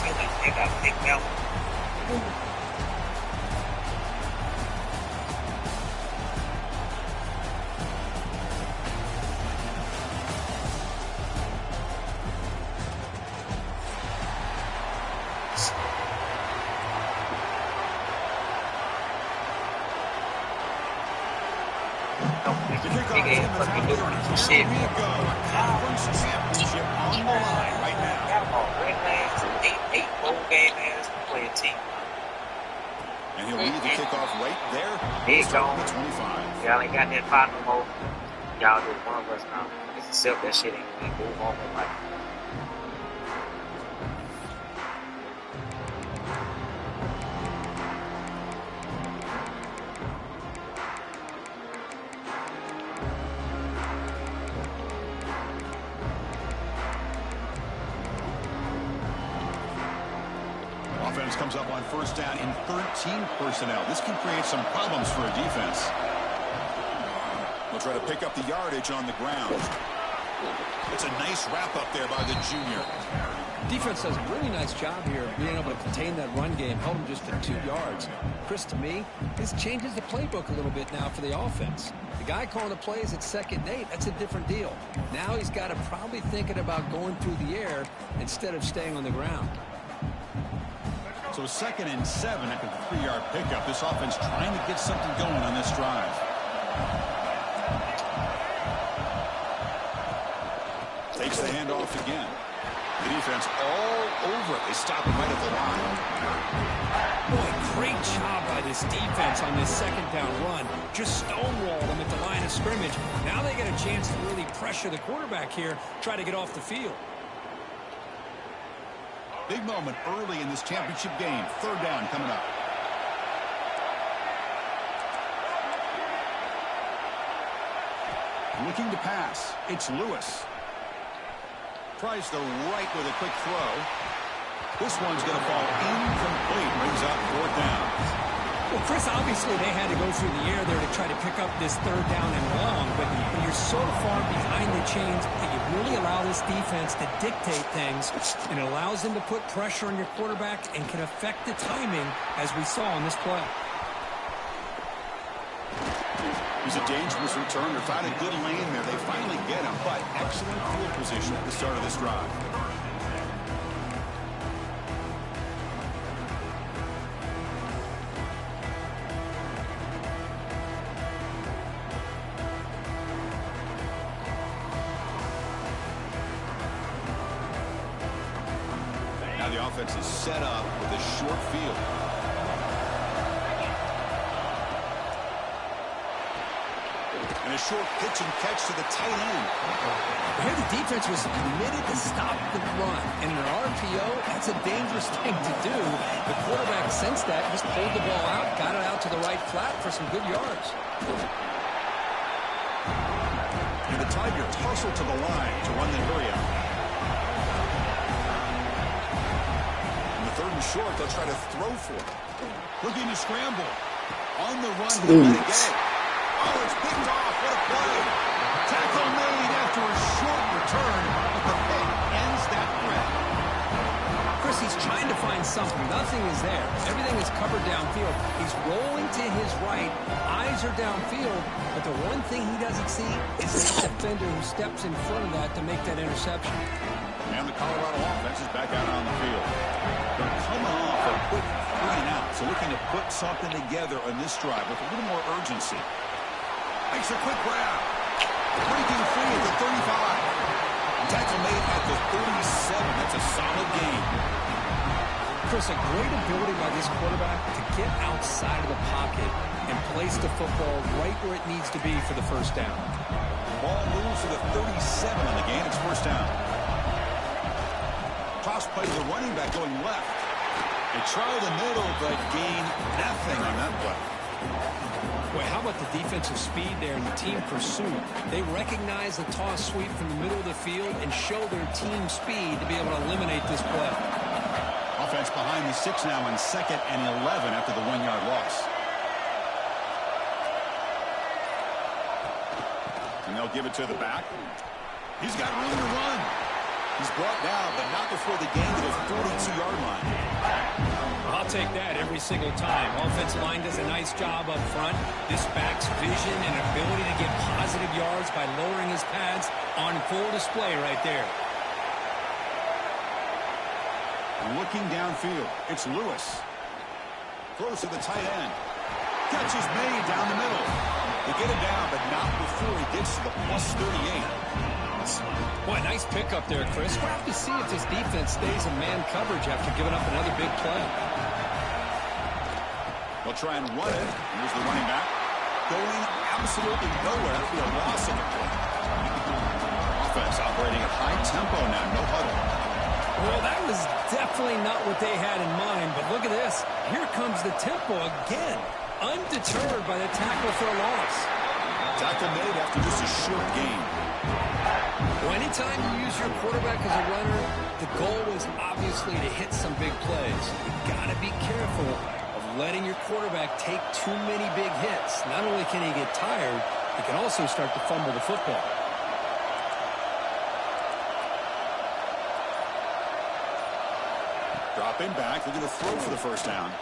seems like they got big belt. Big A fucking doing shit. Conference championship on the line right now. Got all red lanes, 8 bowl game ass play a team. And he'll lead the kickoff right there. Big gone. 25. Y'all ain't got that pot no more. Y'all just one of us now. Just accept that shit and move on with life. Offense comes up on first down in 13 personnel. This can create some problems for a defense. They'll try to pick up the yardage on the ground. It's a nice wrap up there by the junior. Defense does a really nice job here being able to contain that run game, held him just to 2 yards. Chris, to me, this changes the playbook a little bit now for the offense. The guy calling the plays at 2nd and 8, that's a different deal. Now he's got to probably thinking about going through the air instead of staying on the ground. So 2nd and 7 after the 3-yard pickup. This offense trying to get something going on this drive. Takes the handoff again. The defense all over it. They stop him right at the line. Boy, great job by this defense on this 2nd down run. Just stonewalled them at the line of scrimmage. Now they get a chance to really pressure the quarterback here, try to get off the field. Big moment early in this championship game. 3rd down coming up. Looking to pass. It's Lewis. Tries the right with a quick throw. This one's going to fall incomplete. Brings up 4th down. Well, Chris, obviously they had to go through the air there to try to pick up this 3rd down and long, but when you're so far behind the chains, you really allow this defense to dictate things, and it allows them to put pressure on your quarterback and can affect the timing, as we saw on this play. He's a dangerous returner. Found a good lane there. They finally get him, but excellent field position at the start of this drive. Now the offense is set up with a short field. And a short pitch and catch to the tight end. Here the defense was committed to stop the run. And in an RPO, that's a dangerous thing to do. The quarterback sensed that, just pulled the ball out, got it out to the right flat for some good yards. And the Tigers hustle to the line to run the hurry out. In the 3rd and short, they'll try to throw for it. Looking to scramble. On the run, he'll let it go. Oh, it's picked off. What a play. Tackle made after a short return, but the pick ends that threat. Chris, he's trying to find something. Nothing is there. Everything is covered downfield. He's rolling to his right. Eyes are downfield, but the one thing he doesn't see is the defender who steps in front of that to make that interception. And the Colorado offense is back out on the field. They're coming off a quick 3 and out, so looking to put something together on this drive with a little more urgency. Makes a quick grab. Breaking free at the 35. Tackle made at the 37. That's a solid gain. Chris, a great ability by this quarterback to get outside of the pocket and place the football right where it needs to be for the 1st down. Ball moves to the 37 on the gain. It's 1st down. Toss play to the running back going left. They try the middle, but gain nothing on that play. Boy, how about the defensive speed there and the team pursuit? They recognize the toss sweep from the middle of the field and show their team speed to be able to eliminate this play. Offense behind the 6 now on 2nd and 11 after the 1-yard loss. And they'll give it to the back. He's got room to run. He's brought down, but not before the gain to the 42-yard line. I'll take that every single time. Offensive line does a nice job up front. This back's vision and ability to get positive yards by lowering his pads on full display right there. Looking downfield, it's Lewis. Throws to the tight end. Catch is made down the middle. They get him down, but not before he gets to the plus 38. Boy, nice pickup there, Chris. We'll have to see if this defense stays in man coverage after giving up another big play. They'll try and run it. Here's the running back. Going absolutely nowhere. That'll be a loss of the play. Offense operating at high tempo now. No huddle. Well, that was definitely not what they had in mind, but look at this. Here comes the tempo again. Undeterred by the tackle for a loss. Tackle made after just a short gain. Well, anytime you use your quarterback as a runner, the goal is obviously to hit some big plays. You've got to be careful of letting your quarterback take too many big hits. Not only can he get tired, he can also start to fumble the football. Dropping back, looking to throw for the first down.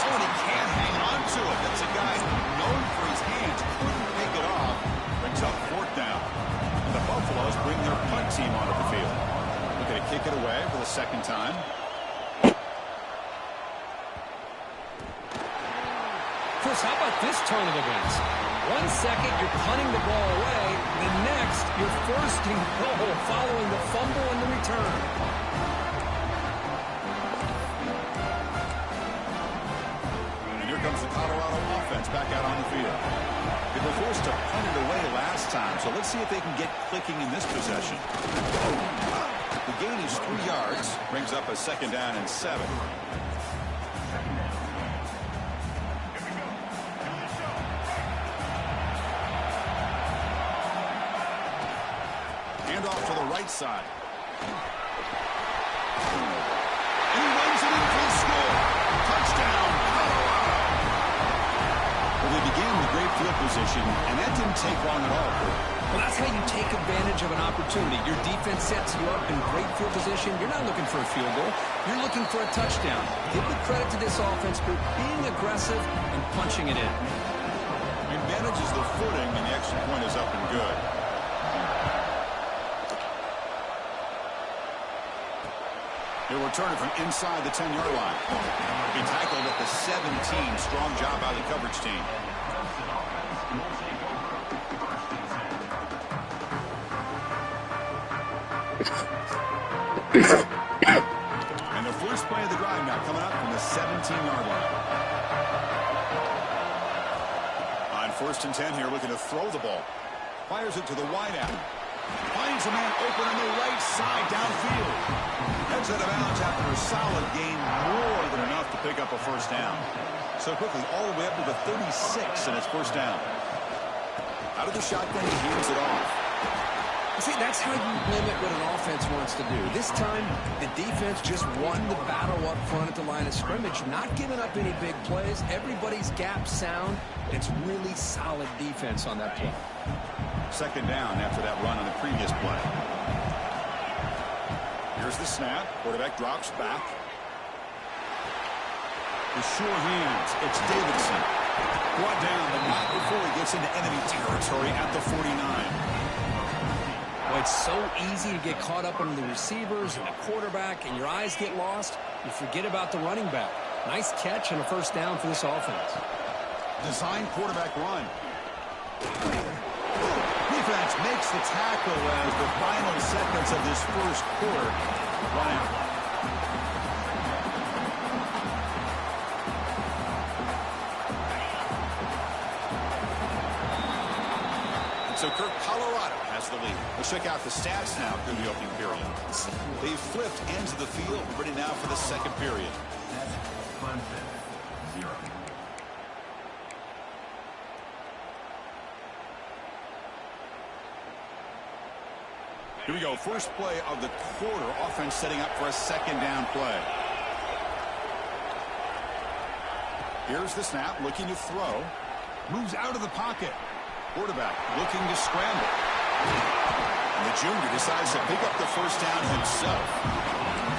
Oh, and he can't hang on to it. That's a guy known for his hands. Couldn't pick it off. Brings up fourth down. And the Buffaloes bring their punt team onto the field. Looking to kick it away for the second time. Chris, how about this turn of events? 1 second, you're punting the ball away. The next, you're forced to goal following the fumble and the return. Comes the Colorado offense back out on the field. They were forced to punt it away last time, so let's see if they can get clicking in this possession. The gain is 3 yards, brings up a second down and 7. Hand off to the right side. And he runs it in for the score. Touchdown, Colorado. Well, they began with great field position, and that didn't take long at all. Well, that's how you take advantage of an opportunity. Your defense sets you up in great field position. You're not looking for a field goal. You're looking for a touchdown. Give the credit to this offense for being aggressive and punching it in. He manages the footing, and the extra point is up and good. He'll return it from inside the 10-yard line. He tackled at the 17. Strong job by the coverage team. And the first play of the drive now coming up from the 17-yard line. On 1st and 10 here, looking to throw the ball. Fires it to the wideout. Finds a man open on the right side downfield. Heads out of bounds after a solid gain, more than enough to pick up a first down. So quickly, all the way up to the 36, and it's first down. Out of the shotgun, he hands it off. See, that's how you limit what an offense wants to do. This time, the defense just won the battle up front at the line of scrimmage, not giving up any big plays. Everybody's gap sound. It's really solid defense on that play. Second down after that run on the previous play. Here's the snap. Quarterback drops back. The sure hands. It's Davidson. Brought down, but not before he gets into enemy territory at the 49. Well, it's so easy to get caught up in the receivers and the quarterback, and your eyes get lost. You forget about the running back. Nice catch and a first down for this offense. Design quarterback run. Defense makes the tackle as the final seconds of this first quarter run out. So Kirk, Colorado has the lead. Let's check out the stats now through the opening period. They've flipped ends of the field, ready now for the second period. Here we go. First play of the quarter. Offense setting up for a second down play. Here's the snap, looking to throw. Moves out of the pocket. Quarterback looking to scramble. And the junior decides to pick up the first down himself.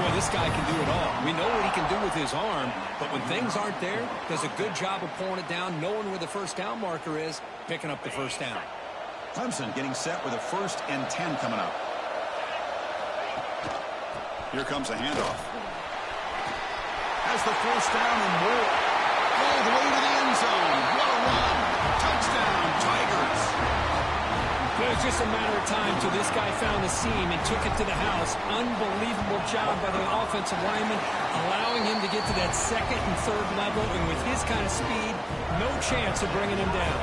Boy, this guy can do it all. We know what he can do with his arm, but when things aren't there, does a good job of pulling it down, knowing where the first down marker is, picking up the first down. Clemson getting set with a 1st and 10 coming up. Here comes a handoff. Has the first down and more. All the way to the end zone. What a run. Touchdown, Tigers. It was just a matter of time till this guy found the seam and took it to the house. Unbelievable job by the offensive lineman, allowing him to get to that 2nd and 3rd level, and with his kind of speed, no chance of bringing him down.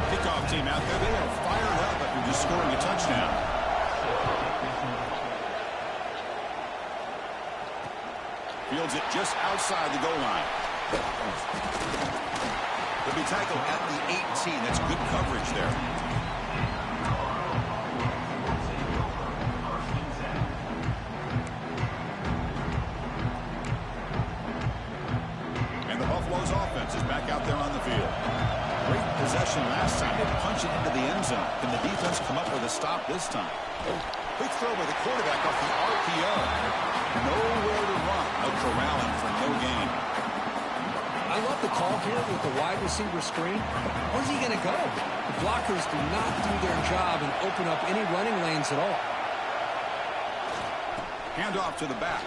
Kickoff team out there, they are fired up after just scoring a touchdown. Fields it just outside the goal line. He'll be tackled at the 18. That's good coverage there. And the Buffalo's offense is back out there on the field. Great possession last time. They punch it into the end zone. Can the defense come up with a stop this time? Quick throw by the quarterback off the RPO. Nowhere to run. No corralling for no gain. I love the call here with the wide receiver screen. Where's he going to go? The blockers do not do their job and open up any running lanes at all. Hand off to the back.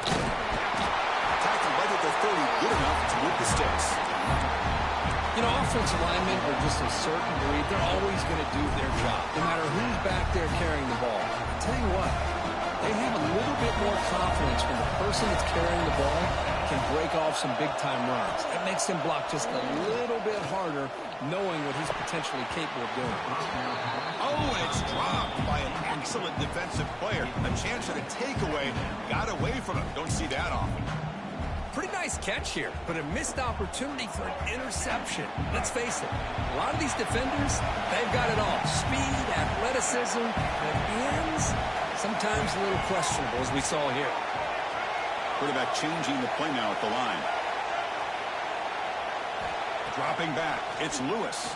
Tackle right at the 30. Good enough to move the sticks. You know, offensive linemen are just a certain breed. They're always going to do their job, no matter who's back there carrying the ball. I'll tell you what, they have a little bit more confidence when the person that's carrying the ball can break off some big-time runs. It makes them block just a little bit harder, knowing what he's potentially capable of doing. Oh, and it's dropped by an excellent defensive player. A chance at a takeaway. Got away from him. Don't see that often. Pretty nice catch here, but a missed opportunity for an interception. Let's face it, a lot of these defenders, they've got it all. Speed, athleticism, but hands, sometimes a little questionable, as we saw here. Quarterback changing the play now at the line. Dropping back, it's Lewis.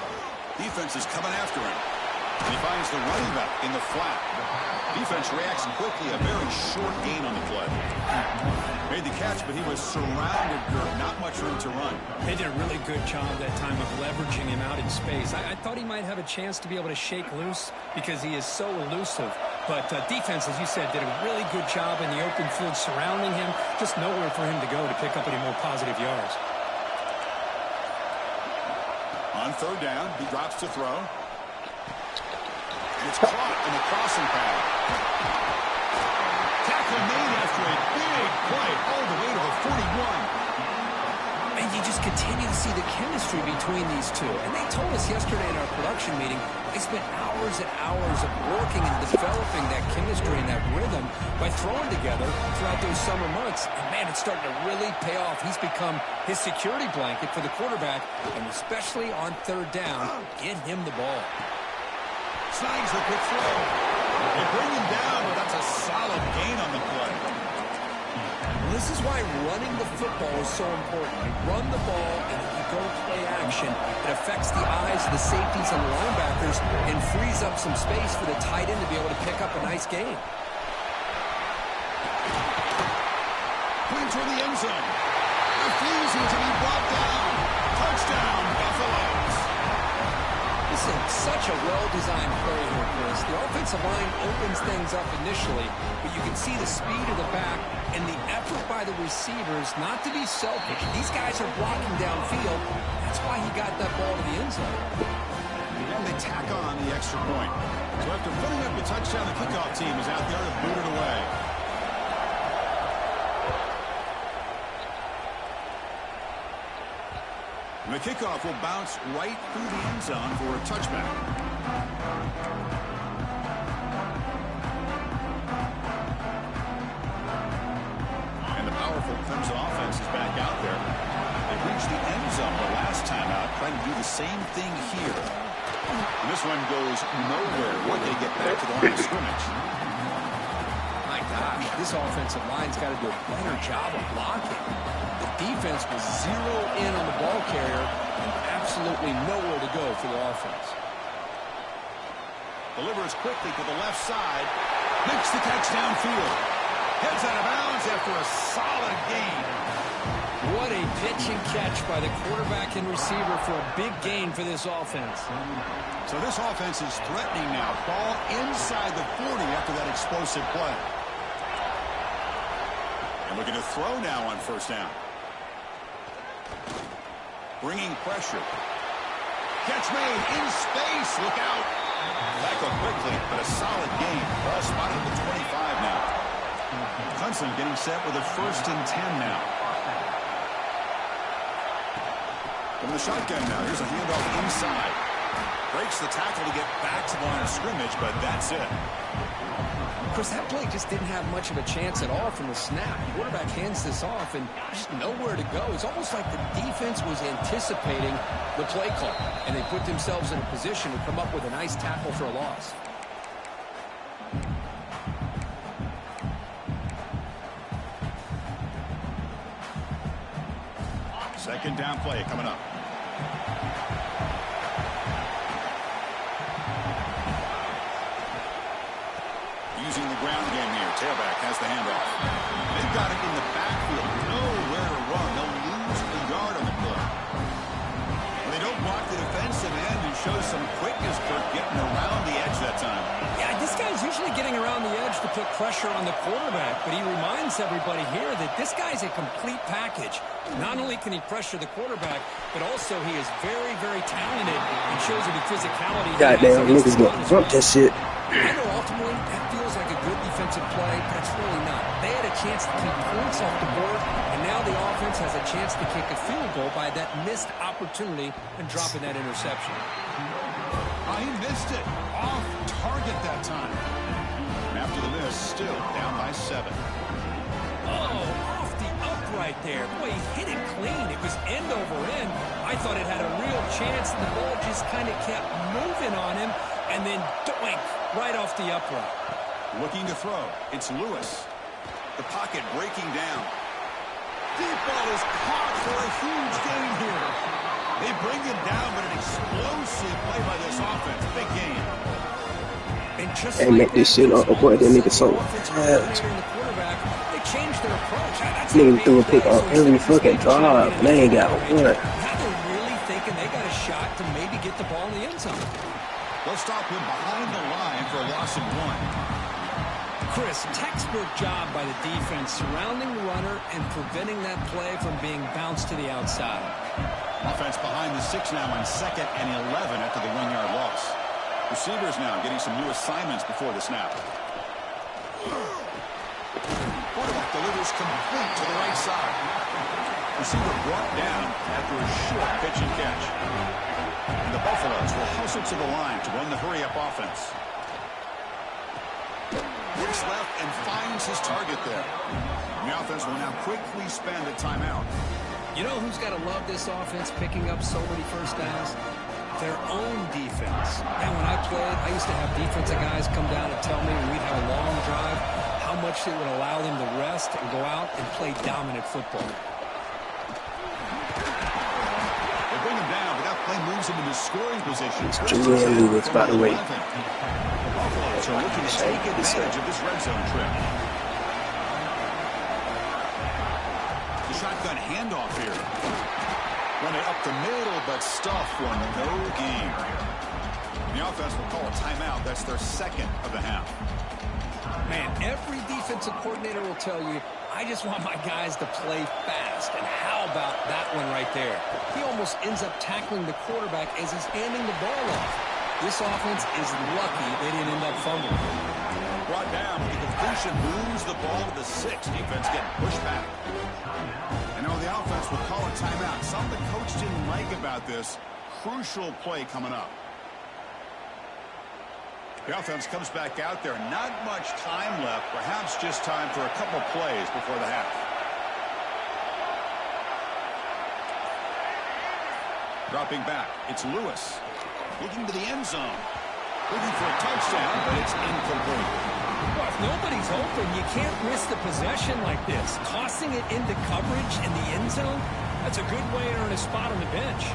Defense is coming after him. And he finds the running back in the flat. Defense reacts quickly, a very short gain on the play. Made the catch, but he was surrounded, not much room to run. They did a really good job that time of leveraging him out in space. I thought he might have a chance to be able to shake loose because he is so elusive. But defense, as you said, did a really good job in the open field surrounding him. Just nowhere for him to go to pick up any more positive yards. On 3rd down, he drops to throw. It's caught in the crossing path. Tackle made after a big play all the way to the 41. And you just continue to see the chemistry between these two. And they told us yesterday in our production meeting, they spent hours and hours of working and developing that chemistry and that rhythm by throwing together throughout those summer months. And, man, it's starting to really pay off. He's become his security blanket for the quarterback, and especially on 3rd down, get him the ball. Snags the quick throw. They bring him down, but that's a solid gain on the play. Well, this is why running the football is so important. You run the ball, and if you go play action, it affects the eyes of the safeties and the linebackers and frees up some space for the tight end to be able to pick up a nice gain. Going toward the end zone. Refusing to be brought down. Touchdown, Buffaloes. This is such a well-designed play here, Chris. The offensive line opens things up initially, but you can see the speed of the back and the effort by the receivers not to be selfish. These guys are blocking downfield. That's why he got that ball to the end zone. And they tack on the extra point. So after putting up the touchdown, the kickoff team is out there to boot it away. And the kickoff will bounce right through the end zone for a touchback. And the powerful Clemson offense is back out there. They reached the end zone the last time out, trying to do the same thing here. And this one goes nowhere once they get back to the line of scrimmage. My gosh, this offensive line's got to do a better job of blocking. The defense was zero in on the ball carrier and absolutely nowhere to go for the offense. Delivers quickly to the left side. Makes the catch downfield. Heads out of bounds after a solid gain. What a pitch and catch by the quarterback and receiver for a big gain for this offense. So this offense is threatening now. Ball inside the 40 after that explosive play. And looking to throw now on first down. Bringing pressure. Catch made in space. Look out. Back up quickly, but a solid gain. Ball spotted at the 25 now. Clemson getting set with a 1st and 10 now. From the shotgun now, here's a handoff inside. Breaks the tackle to get back to the line of scrimmage, but that's it. Chris, that play just didn't have much of a chance at all from the snap. The quarterback hands this off, and just nowhere to go. It's almost like the defense was anticipating the play call, and they put themselves in a position to come up with a nice tackle for a loss. Second down play coming up. Using the ground game here. Tailback has the handoff. They've got it in the backfield. Nowhere to run. They'll lose a yard on the play. Well, they don't block the defensive end and show some quickness for getting around the edge that time. Yeah, this guy's usually getting around the edge to put pressure on the quarterback, but he reminds everybody here that this guy's a complete package. Not only can he pressure the quarterback, but also he is very, very talented and shows you the physicality. Goddamn, niggas gonna bump that shit. I know ultimately that feels like a good defensive play, but it's really not. They had a chance to keep points off the board, and now the offense has a chance to kick a field goal by that missed opportunity and dropping that interception. He missed it. Off target that time. And after the miss, still down by 7. Oh, off the upright there. Boy, he hit it clean. It was end over end. I thought it had a real chance, and the ball just kind of kept moving on him, and then doink, right off the upright. Looking to throw. It's Lewis. The pocket breaking down. Deep ball is caught for a huge gain here. They bring him down, but an explosive play by this offense. Big gain. Hey, make this shit up. Boy, that nigga so fast. They changed their approach. Nigga threw a pick on every fucking drive. And they ain't got one. Now they're really thinking they got a shot to maybe get the ball in the end zone. They'll stop him behind the line for a loss of 1. Chris, textbook job by the defense surrounding the runner and preventing that play from being bounced to the outside. Offense behind the 6 now on 2nd and 11 after the 1-yard loss. Receivers now getting some new assignments before the snap. Quarterback delivers complete to the right side. Receiver brought down after a short pitch and catch. And the Buffaloes will hustle to the line to run the hurry-up offense. Looks left and finds his target there. The offense will now quickly spend a timeout. You know who's got to love this offense picking up so many first downs? Their own defense. And when I played, I used to have defensive guys come down and tell me when we'd have a long drive how much it would allow them to rest and go out and play dominant football. They bring him down, but that play moves him into scoring position. It's Julian Lewis, by the way. The Buffaloes are looking to take advantage of this red zone trip. The shotgun handoff here. Run it up the middle, but stuffed for no gain. The offense will call a timeout. That's their 2nd of the half. Man, every defensive coordinator will tell you, I just want my guys to play fast. And how about that one right there? He almost ends up tackling the quarterback as he's handing the ball off. This offense is lucky they didn't end up fumbling. Brought down, but the completion moves the ball to the 6. Defense getting pushed back. And now the offense will call a timeout. Something the coach didn't like about this. Crucial play coming up. The offense comes back out there. Not much time left. Perhaps just time for a couple plays before the half. Dropping back. It's Lewis. Looking to the end zone. Looking for a touchdown, but it's incomplete. Well, if nobody's open, you can't risk the possession like this. Tossing it into coverage in the end zone, that's a good way to earn a spot on the bench.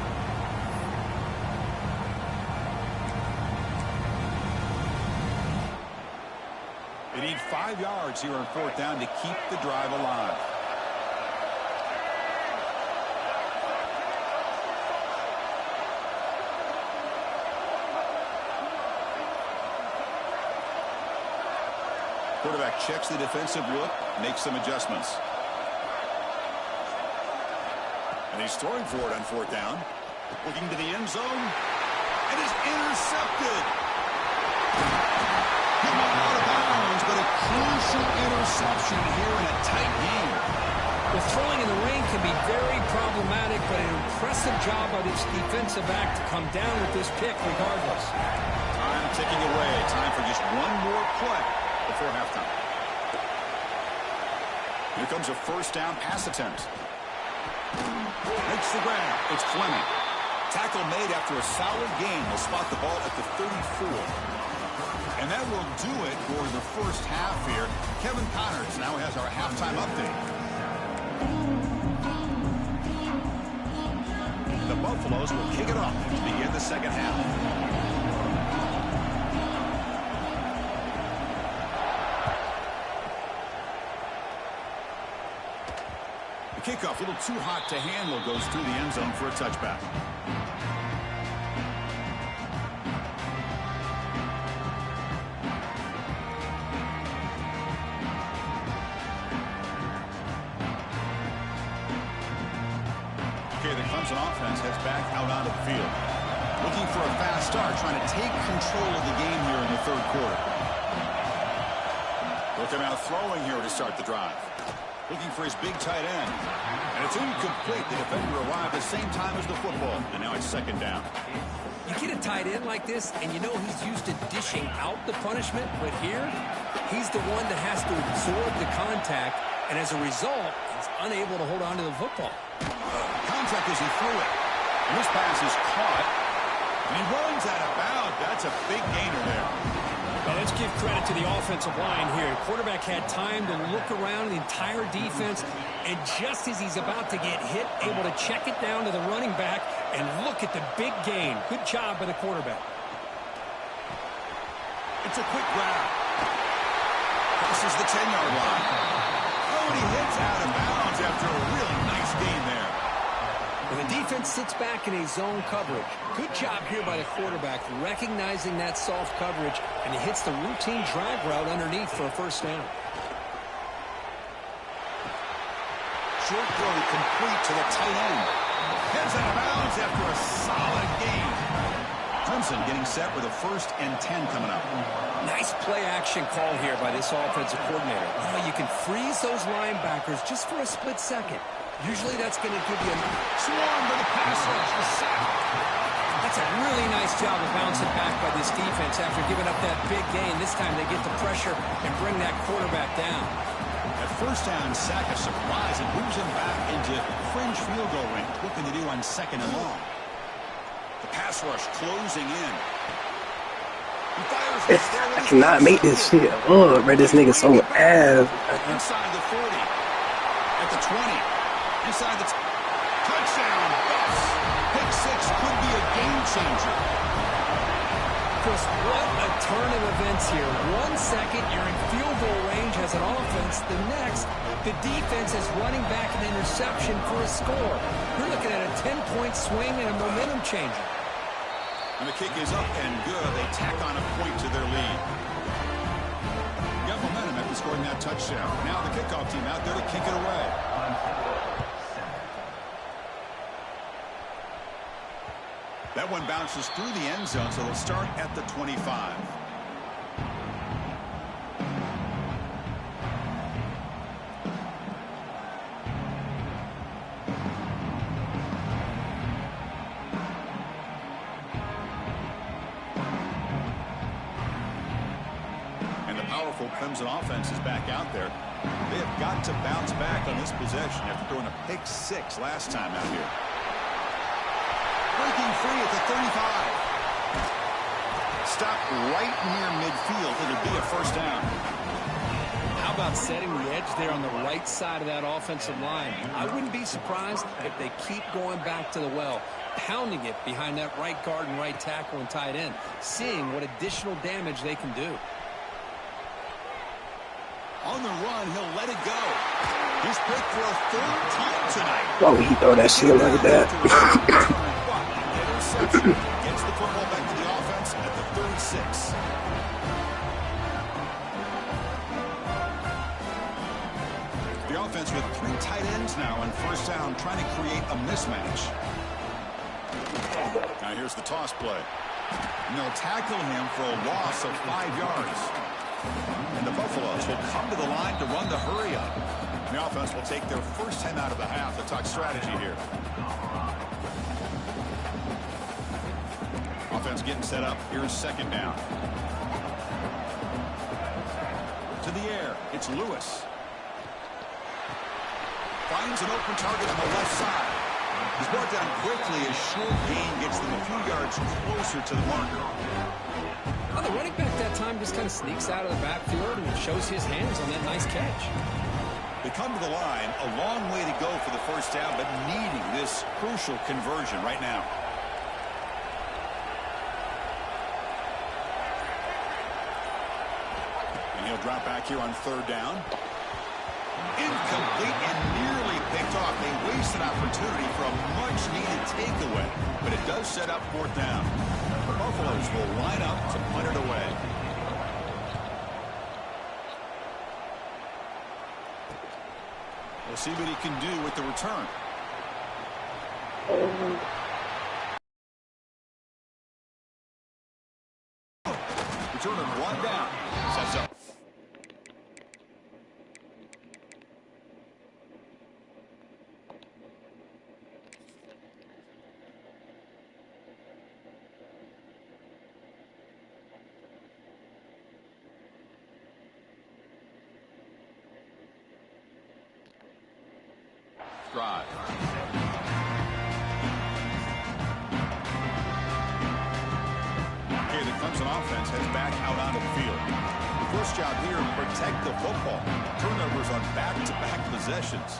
They need 5 yards here on 4th down to keep the drive alive. Quarterback checks the defensive look, makes some adjustments. And he's throwing for it on 4th down. Looking to the end zone. And is intercepted. He went out of bounds, but a crucial interception here in a tight game. Well, throwing in the rain can be very problematic, but an impressive job by this defensive back to come down with this pick regardless. Time ticking away. Time for just one more play before halftime. Here comes a 1st down pass attempt. Makes the grab. It's Fleming. Tackle made after a solid gain. Will spot the ball at the 34. And that will do it for the first half here. Kevin Connors now has our halftime update. The Buffaloes will kick it off to begin the second half. Kickoff, a little too hot to handle, goes through the end zone for a touchback. Okay, the Clemson offense heads back out onto the field. Looking for a fast start, trying to take control of the game here in the 3rd quarter. Looking out throwing here to start the drive. Looking for his big tight end. And it's incomplete. The defender arrived at the same time as the football. And now it's 2nd down. You get a tight end like this, and you know he's used to dishing out the punishment. But here, he's the one that has to absorb the contact. And as a result, he's unable to hold on to the football. Contact as he threw it. And this pass is caught. And he runs out of bounds. That's a big gainer there. Well, let's give credit to the offensive line here. The quarterback had time to look around the entire defense, and just as he's about to get hit, able to check it down to the running back, and look at the big gain. Good job by the quarterback. It's a quick grab. Crosses the 10-yard line. Oh, and he hits out of bounds after a really nice gain there. And the defense sits back in a zone coverage. Good job here by the quarterback, recognizing that soft coverage, and he hits the routine drag route underneath for a 1st down. Short throw complete to the tight end. Heads out of bounds after a solid gain. Clemson getting set with a 1st and 10 coming up. Nice play action call here by this offensive coordinator. You can freeze those linebackers just for a split second. Usually that's going to give you a swarm to the pass rush. The sack. That's a really nice job of bouncing back by this defense after giving up that big gain. This time they get the pressure and bring that quarterback down. That 1st down sack, a surprise, and moves him back into fringe field goal range, looking to do on 2nd and long. The pass rush closing in. He fires I cannot make this shit. Oh, bro, this nigga so ass. Inside the 40. At the 20. Inside the touchdown. Yes. Pick 6 could be a game changer. Chris, what a turn of events here. 1 second, you're in field goal range as an offense. The next, the defense is running back an interception for a score. You're looking at a 10-point swing and a momentum changer. And the kick is up and good. They tack on a point to their lead. Got momentum after scoring that touchdown. Now the kickoff team out there to kick it away. That one bounces through the end zone, so they'll start at the 25. And the powerful Clemson offense is back out there. They have got to bounce back on this possession after throwing a pick 6 last time out here. Breaking free at the 35. Stop right near midfield. It'll be a 1st down. How about setting the edge there on the right side of that offensive line? I wouldn't be surprised if they keep going back to the well, pounding it behind that right guard and right tackle and tight end, seeing what additional damage they can do. On the run, he'll let it go. He's picked for a third time tonight. Why would he throw that shit like that? Interception gets the football back to the offense at the 36. The offense with 3 tight ends now on first down, trying to create a mismatch. Now here's the toss play. And they'll tackle him for a loss of 5 yards. And the Buffaloes will come to the line to run the hurry up. The offense will take their first 10 out of the half. They'll talk strategy here. Offense getting set up. Here's second down. To the air. It's Lewis. Finds an open target on the left side. He's brought down quickly as short gain gets them a few yards closer to the marker. Well, the running back that time just kind of sneaks out of the backfield and shows his hands on that nice catch. They come to the line, a long way to go for the first down, but needing this crucial conversion right now. And he'll drop back here on third down. Incomplete and nearly picked off. They waste an opportunity for a much-needed takeaway, but it does set up fourth down. The Buffaloes will line up to punt it away. We'll see what he can do with the return. Return of 1 down. Sets up. Drive. Okay, the Clemson offense heads back out onto the field. The first job here, protect the football. Turnovers on back-to-back possessions.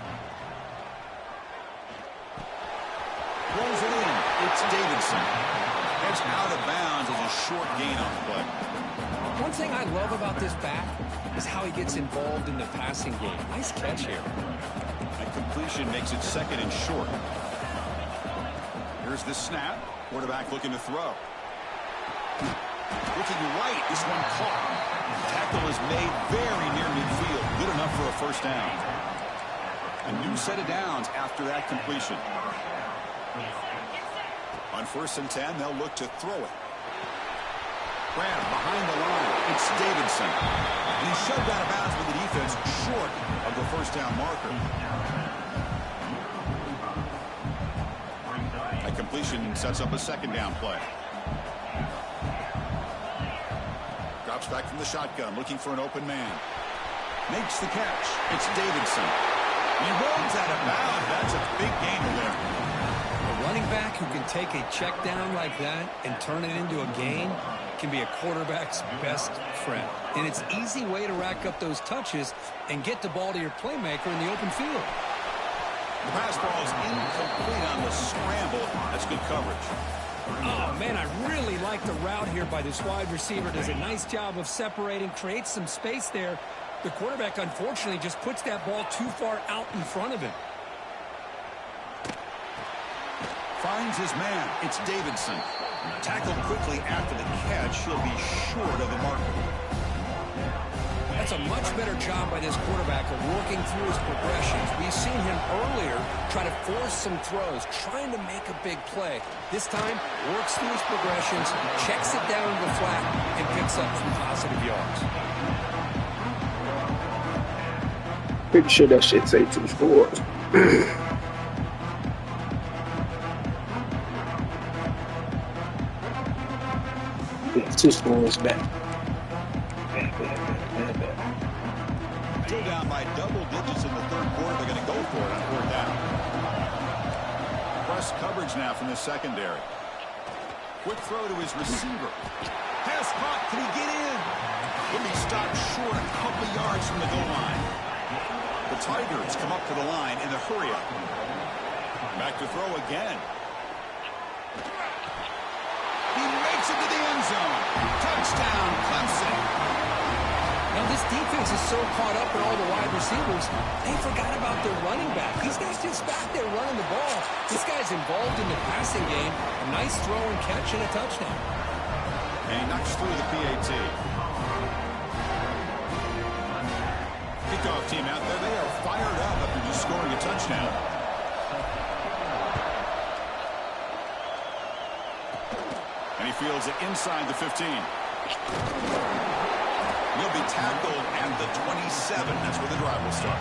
Rolls it in. It's Davidson. That's out of bounds as a short gain on the play. One thing I love about this back is how he gets involved in the passing game. Nice catch here. That completion makes it second and short. Here's the snap. Quarterback looking to throw. Looking right. This one caught. Tackle is made very near midfield. Good enough for a first down. A new set of downs after that completion. On 1st and 10, they'll look to throw it. Grab behind the line. It's Davidson. And he's shoved out of bounds with the defense short of the first down marker. That completion sets up a second down play. Drops back from the shotgun, looking for an open man. Makes the catch. It's Davidson. He rolls out of bounds. That's a big gainer there. A running back who can take a check down like that and turn it into a gain can be a quarterback's best friend. And it's an easy way to rack up those touches and get the ball to your playmaker in the open field. The pass ball is incomplete on the scramble. That's good coverage. Oh, man, I really like the route here by this wide receiver. Does a nice job of separating, creates some space there. The quarterback, unfortunately, just puts that ball too far out in front of him. Finds his man. It's Davidson. Tackled quickly after the catch. He'll be short of the marker. That's a much better job by this quarterback of working through his progressions. We've seen him earlier try to force some throws, trying to make a big play. This time, works through his progressions, checks it down to the flat, and picks up some positive yards. Pretty sure that shit say 2 scores. Yeah, 2 scores back. Go down by double digits in the third quarter. They're going to go for it on fourth down. Press coverage now from the secondary. Quick throw to his receiver. Pass caught. Can he get in? Will he stop short a couple yards from the goal line? The Tigers come up to the line in a hurry-up. Back to throw again. He makes it to the end zone. Touchdown, Clemson. Now Now, this defense is so caught up in all the wide receivers, they forgot about their running back. He's not just back there running the ball. This guy's involved in the passing game. A nice throw and catch and a touchdown. And he knocks through the PAT. Kickoff team out there. They are fired up after just scoring a touchdown. And he fields it inside the 15. He'll be tackled at the 27. That's where the drive will start.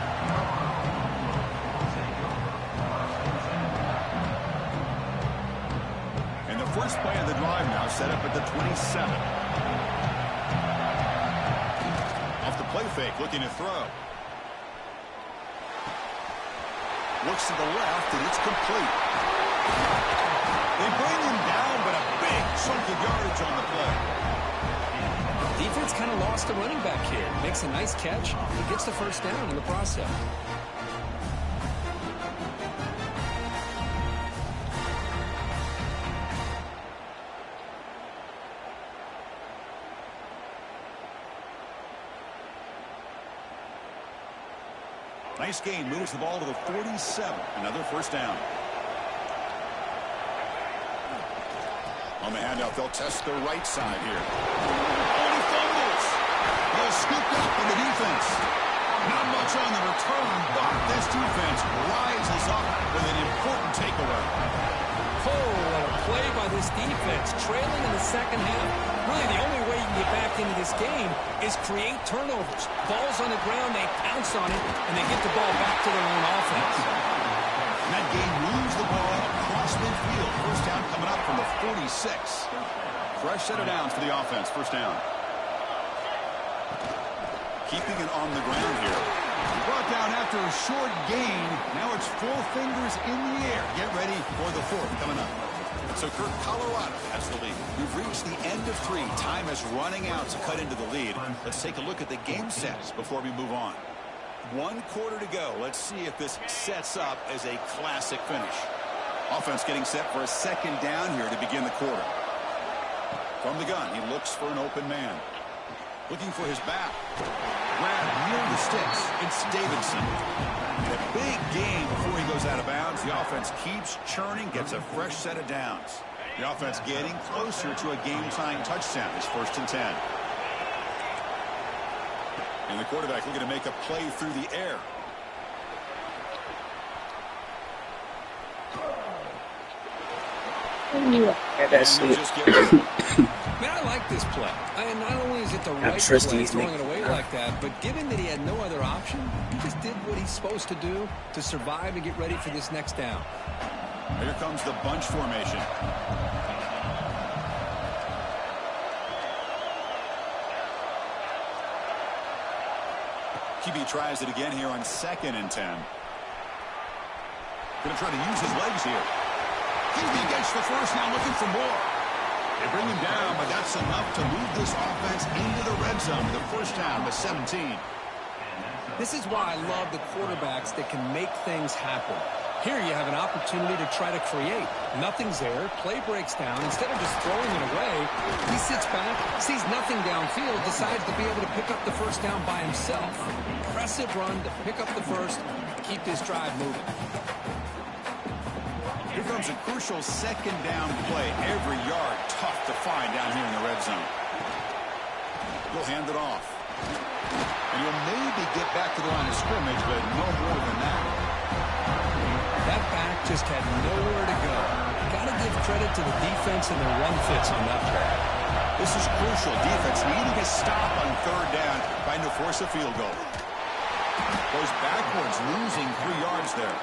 And the first play of the drive now set up at the 27. Off the play fake, looking to throw. Looks to the left, and it's complete. They bring him down, but a big chunk of yardage on the play. Defense kind of lost the running back here. Makes a nice catch. He gets the first down in the process. Nice gain. Moves the ball to the 47. Another first down. On the handoff, they'll test the right side here. Oh, he fumbles. They'll scoop up in the defense. Not much on the return, but this defense rises up with an important takeaway. Oh, what a play by this defense. Trailing in the second half. Really, the only way you can get back into this game is create turnovers. Ball's on the ground, they pounce on it, and they get the ball back to their own offense. And that game moves the ball across midfield. First down coming up from the 46. Fresh set of downs for the offense. First down. Keeping it on the ground here. Brought down after a short gain. Now it's 4 fingers in the air. Get ready for the 4th coming up. So, Kirk, Colorado has the lead. We've reached the end of 3. Time is running out to cut into the lead. Let's take a look at the game sets before we move on. 1 quarter to go. Let's see if this sets up as a classic finish. Offense getting set for a second down here to begin the quarter. From the gun, he looks for an open man. Looking for his back. Grab near the sticks. It's Davidson. A big gain before he goes out of bounds. The offense keeps churning, gets a fresh set of downs. The offense getting closer to a game-tying touchdown. It's 1st and 10. And the quarterback looking to make a play through the air. Yeah, that's it. Man, I like this play. And not only is it the right trust play these throwing it niggas. away like that, but given that he had no other option, he just did what he's supposed to do to survive and get ready for this next down. Here comes the bunch formation. QB tries it again here on 2nd and 10. Going to try to use his legs here. QB gets the first, now looking for more. They bring him down, but that's enough to move this offense into the red zone. The first down with 17. This is why I love the quarterbacks that can make things happen. Here you have an opportunity to try to create. Nothing's there. Play breaks down. Instead of just throwing it away, he sits back, sees nothing downfield, decides to be able to pick up the first down by himself. Impressive run to pick up the first, keep this drive moving. Here comes a crucial second down play. Every yard tough to find down here in the red zone. He'll hand it off. And he'll maybe get back to the line of scrimmage, but no more than that. That back just had nowhere to go. Got to give credit to the defense and their run fits on that play. This is crucial. Defense needing a stop on 3rd down, trying to force a field goal. Goes backwards, losing 3 yards there.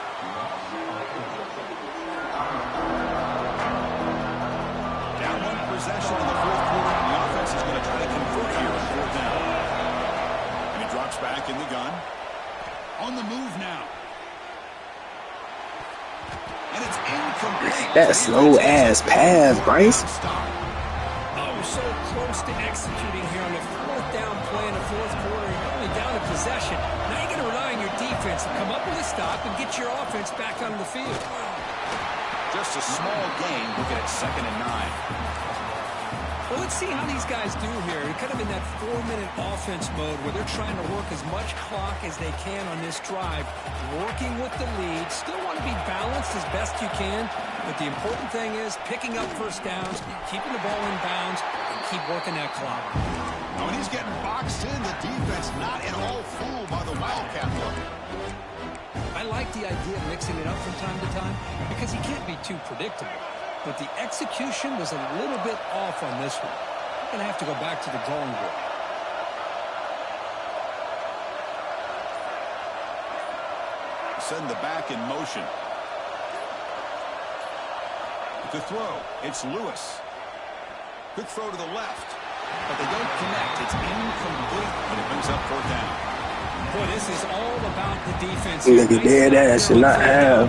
Down 1 possession in the 4th quarter, and the offense is going to try to convert here on 4th down. And he drops back in the gun. On the move now. And it's incomplete. That slow ass pass, Bryce. Oh, so close to executing here on the 4th down play in the 4th quarter. You're only down a possession. Now you're going to rely on your defense to come up with a stop and get your offense back on the field. Just a small gain. Look at it, 2nd and 9. Well, let's see how these guys do here. They're kind of in that 4-minute offense mode where they're trying to work as much clock as they can on this drive, working with the lead. Still want to be balanced as best you can, but the important thing is picking up first downs, keeping the ball in bounds, and keep working that clock. When he's getting boxed in, the defense not at all fooled by the Wildcat look. I like the idea of mixing it up from time to time because he can't be too predictable. But the execution was a little bit off on this one. I'm going to have to go back to the drawing board. Send the back in motion. To throw, it's Lewis. Quick throw to the left. But they don't connect. It's incomplete, but it brings up 4th down. Boy, this is all about the defense. Nigga, dead ass should not have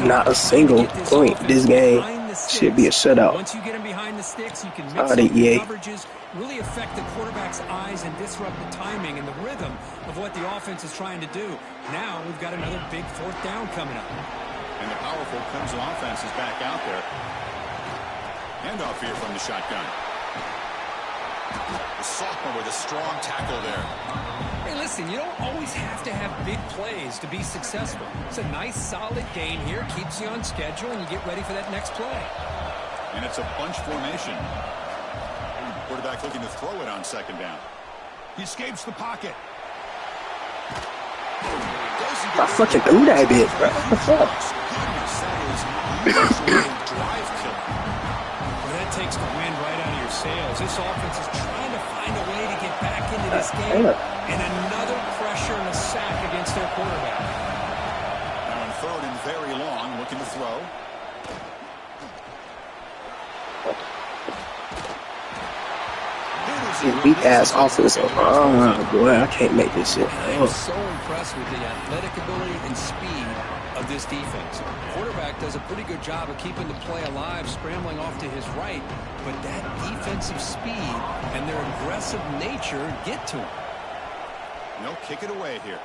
not a single point this game. Should be a shutout. Once you get him behind the sticks, you can mix up the the EA. coverages, really affect the quarterback's eyes and disrupt the timing and the rhythm of what the offense is trying to do. Now we've got another big 4th down coming up. And the powerful Clemson offense is back out there. Handoff here from the shotgun. The sophomore with a strong tackle there. Hey, listen, you don't always have to have big plays to be successful. It's a nice, solid gain here. Keeps you on schedule, and you get ready for that next play. And it's a bunch formation. Quarterback looking to throw it on 2nd down. He escapes the pocket. I fucking threw that bitch, bro. What the fuck? Drive killer. Well, that takes the wind right out of your sails. This offense is trying to find a way to get back into this game. And another pressure and a sack against their quarterback. Now on 3rd and very long, looking to throw. Weak ass offense. Oh boy, I can't make this shit. I'm so impressed with the athletic ability and speed of this defense. Quarterback does a pretty good job of keeping the play alive, scrambling off to his right, but that defensive speed and their aggressive nature get to him. No, kick it away here.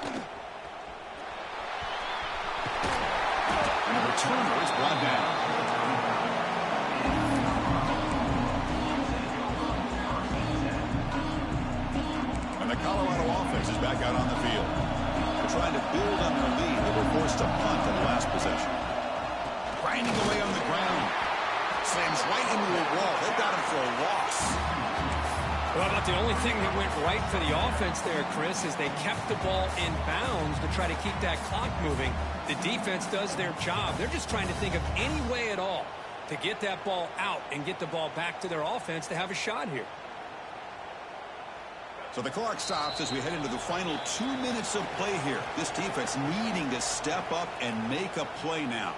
And the returner is brought down. And the Colorado offense is back out on the field. They're trying to build on their lead. They were forced to punt on the last possession. Grinding away on the ground. Slams right into a wall. They've got him for a loss. Well, but the only thing that went right for the offense there, Chris, is they kept the ball in bounds to try to keep that clock moving. The defense does their job. They're just trying to think of any way at all to get that ball out and get the ball back to their offense to have a shot here. So the clock stops as we head into the final 2 minutes of play here. This defense needing to step up and make a play now.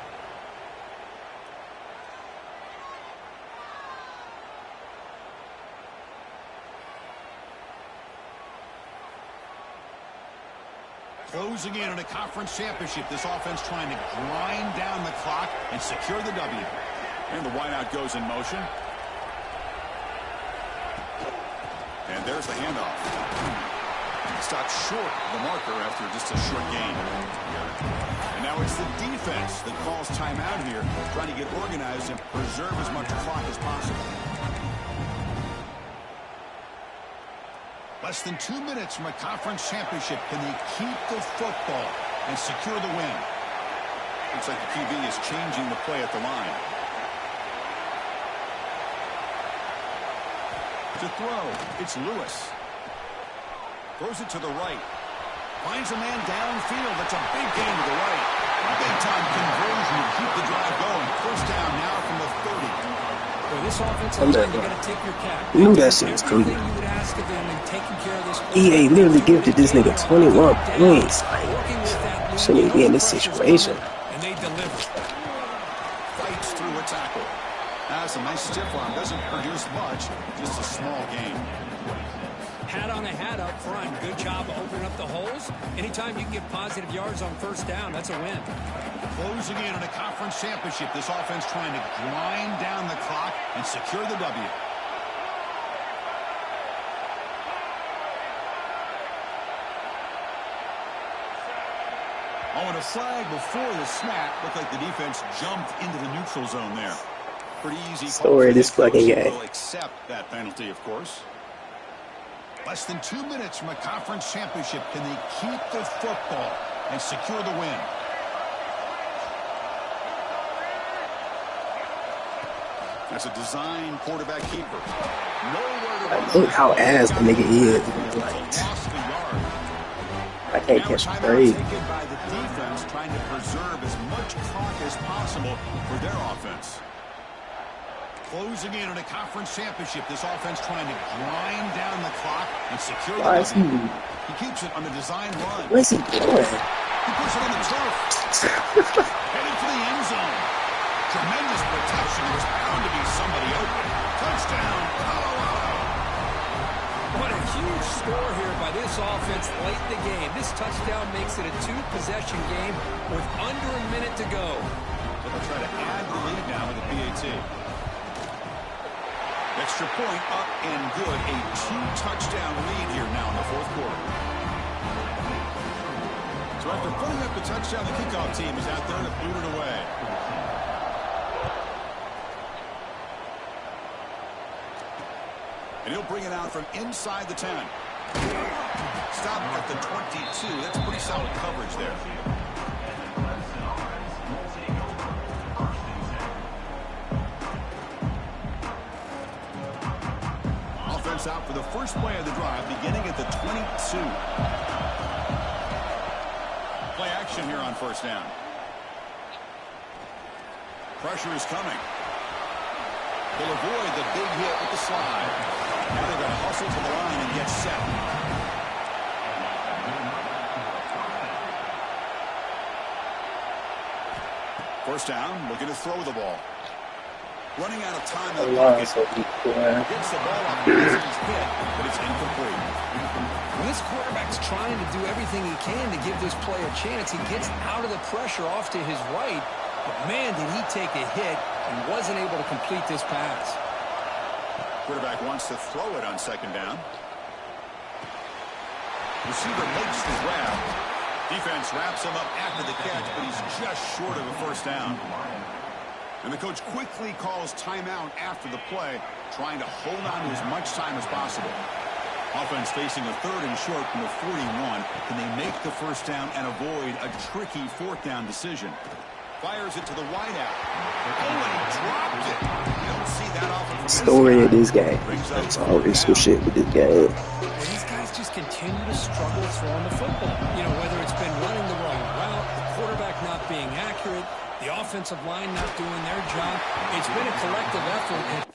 Closing in on a conference championship, this offense trying to grind down the clock and secure the W. And the wideout goes in motion. And there's the handoff. Stopped short of the marker after just a short gain. And now it's the defense that calls timeout here, trying to get organized and preserve as much clock as possible. Less than 2 minutes from a conference championship. Can they keep the football and secure the win? Looks like the QB is changing the play at the line. To throw, it's Lewis. Throws it to the right. Finds a man downfield. That's a big gain to the right. Big-time conversion to keep the drive going. First down now from the 30. Well, this offensive line, you got to tip your cap. You knew that shit was coming. Everything you would ask of them in taking care of this EA literally gifted this nigga 21 points. Like, shouldn't even be in this situation. And they deliver. Fights through a tackle. That's a nice stiff arm. Doesn't produce much. Just a small gain. Hat on a hat up front. Good job of opening up the holes. Anytime you can get positive yards on first down, that's a win. Closing in on a conference championship. This offense trying to grind down the clock and secure the W. Oh, and a flag before the snap. Looked like the defense jumped into the neutral zone there. Pretty easy call Story for of this head coach. fucking He game. will accept that penalty, of course. Less than 2 minutes from a conference championship. Can they keep the football and secure the win? That's a design quarterback keeper. Nowhere to run. Like, look how ass the nigga is. Like, Lost the yard. I can't Now a catch a timeout break. taken by the defense, trying to preserve as much clock as possible for their offense. Closing in on a conference championship, this offense trying to grind down the clock and secure the Why is he? lead. He keeps it on a design run. What is he doing? He puts it on the turf. Headed for the end zone. Tremendous protection. There's bound to be somebody open. Touchdown, Colorado. What a huge score here by this offense late in the game. This touchdown makes it a 2-possession game with under a minute to go. They'll try to add the lead now with the PAT. Extra point up and good. A 2-touchdown lead here now in the fourth quarter. So after putting up the touchdown, the kickoff team is out there to boot it away. And he'll bring it out from inside the 10. Stop at the 22. That's pretty solid coverage there. Offense out for the first play of the drive, beginning at the 22. Play action here on first down. Pressure is coming. They'll avoid the big hit with the slide. Now they're going to hustle to the line and get set. First down, looking to throw the ball. Running out of time in the pocket. So he, Gets the ball off the his hit, but it's incomplete. When this quarterback's trying to do everything he can to give this play a chance, he gets out of the pressure off to his right. But, man, did he take a hit and wasn't able to complete this pass. Quarterback wants to throw it on second down. Receiver makes the grab. Defense wraps him up after the catch, but he's just short of a first down. And the coach quickly calls timeout after the play, trying to hold on to as much time as possible. Offense facing a third and short from the 41. Can they make the first down and avoid a tricky fourth down decision? Fires it to the wideout. Oh, and he dropped it. You don't see that often from story of this game. That's always some shit with this game. These guys just continue to struggle throwing the football. You know, whether it's been running the wrong route, the quarterback not being accurate, the offensive line not doing their job. It's been a collective effort.